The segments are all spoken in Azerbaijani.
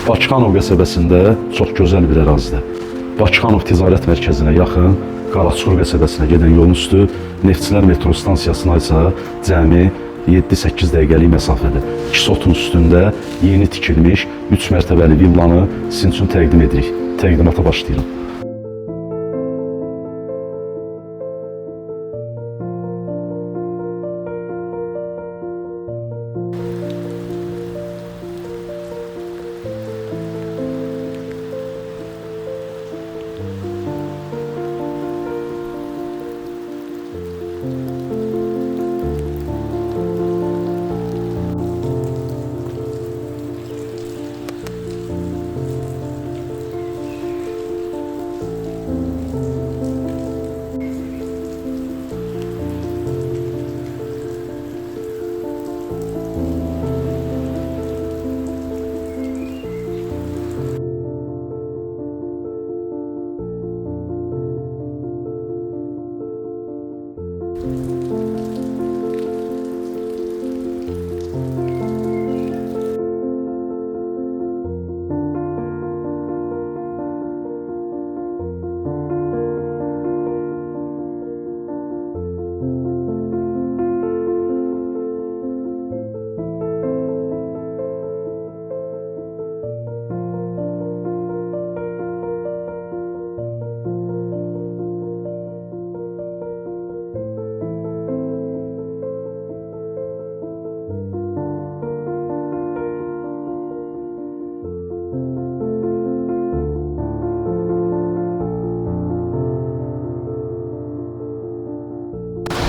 Bakıxanov qəsəbəsində çox gözəl bir ərazidə. Bakıxanov ticarət mərkəzinə yaxın Qaraçuxur qəsəbəsinə gedən yolun üstü Neftçilər metro stansiyasına isə cəmi 7-8 dəqiqəlik məsafədə. İki sotun üstündə yeni tikilmiş 3 mərtəbəli villanı sizin üçün təqdim edirik. Təqdimata başlayıram.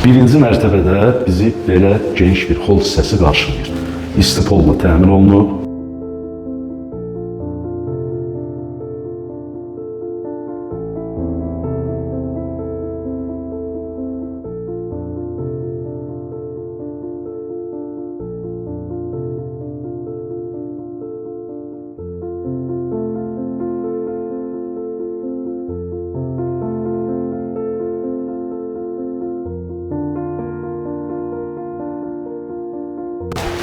Birinci mərtəbədə bizi belə geniş bir hol hissəsi qarşılayır. İsti polla təmin olunub.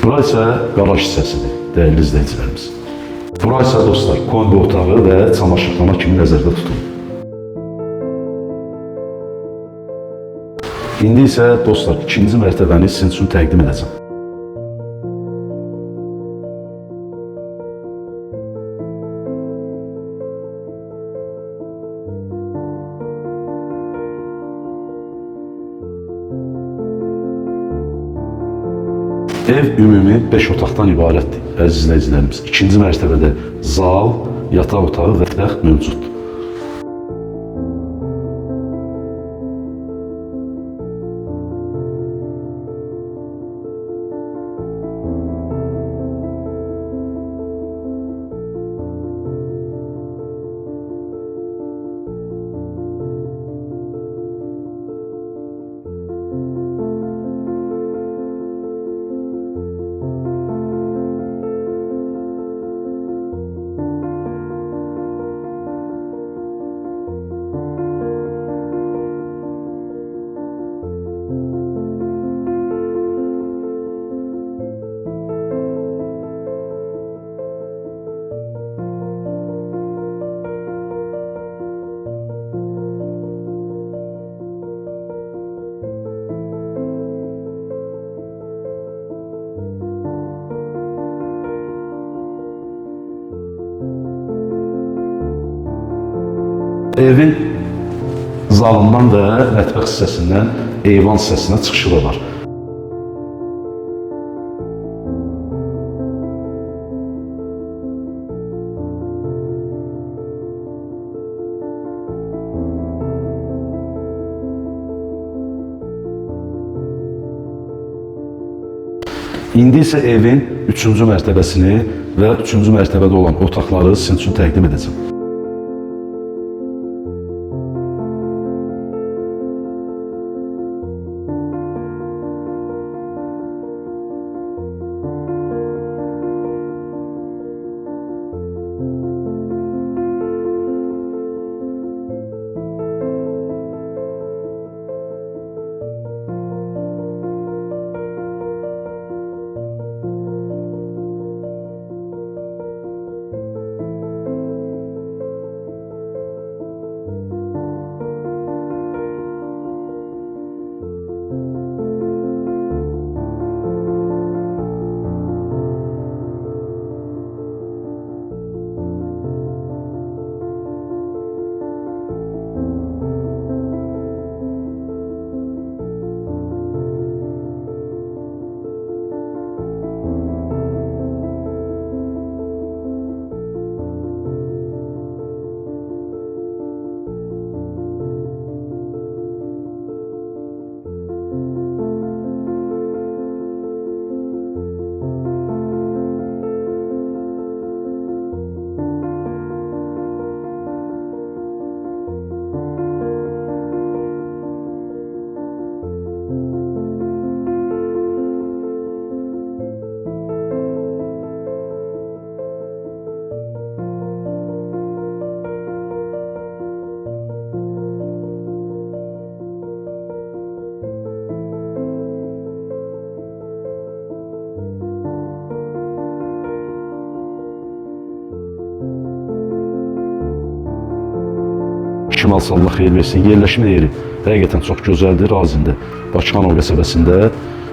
Bura isə qaraj hissəsidir, dəyərli izləyicilərimiz. Bura isə dostlar, kombi otağı və çamaşırxana kimi nəzərdə tutulur. İndi isə dostlar, ikinci mərtəbəni sizin üçün təqdim edəcəm. Ev ümumi 5 otaqdan ibarətdir, əziz izləyicilərimiz. İkinci mərtəbədə zal, yataq otağı və təxt mövcuddur. Evin zalından və mətbəx hissəsindən eyvan hissəsinə çıxışı var. İndi isə evin 3-cü mərtəbəsini və 3-cü mərtəbədə olan otaqları sizin üçün təqdim edəcəm. Kim alsa Allah xeyir versin. Yerləşmə yeri həqiqətən çox gözəldir, razındır. Bakıxanov qəsəbəsində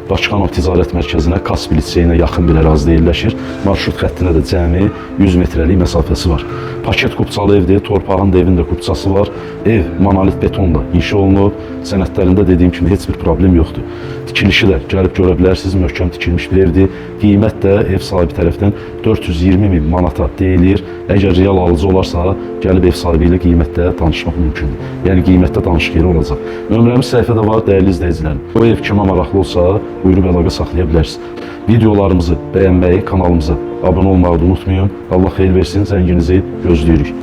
Bakıxanov Ticarət Mərkəzinə, Kaspil liseyinə yaxın bir ərazidə yerləşir. Marşrut xəttinə də cəmi 100 metrəlik məsafəsi var. Paket kupçalı evdir, torpağın da evin də kupçası var. Ev monolit betonla inşa olunub. Sənədlərində dediyim kimi heç bir problem yoxdur. Tikilişi də gəlib görə bilərsiniz, möhkəm tikilmiş bir evdir. Qiymət də ev sahibi tərəfindən 420 min manata deyilir. Əgər real alıcı olarsa, gəlib ev sahibi ilə qiymətdə danışmaq mümkündür. Yəni qiymətdə danışıq yeri olacaq. Nömrəmiz səhifədə var, dəyərli izləyicilərim. Bu ev kimə maraqlı olsa, buyurub əlaqə saxlaya bilərsiniz. Videolarımızı bəyənməyi, kanalımıza abunə olmağı da unutmayın. Allah xeyir versin, zənginizi gözləyirik.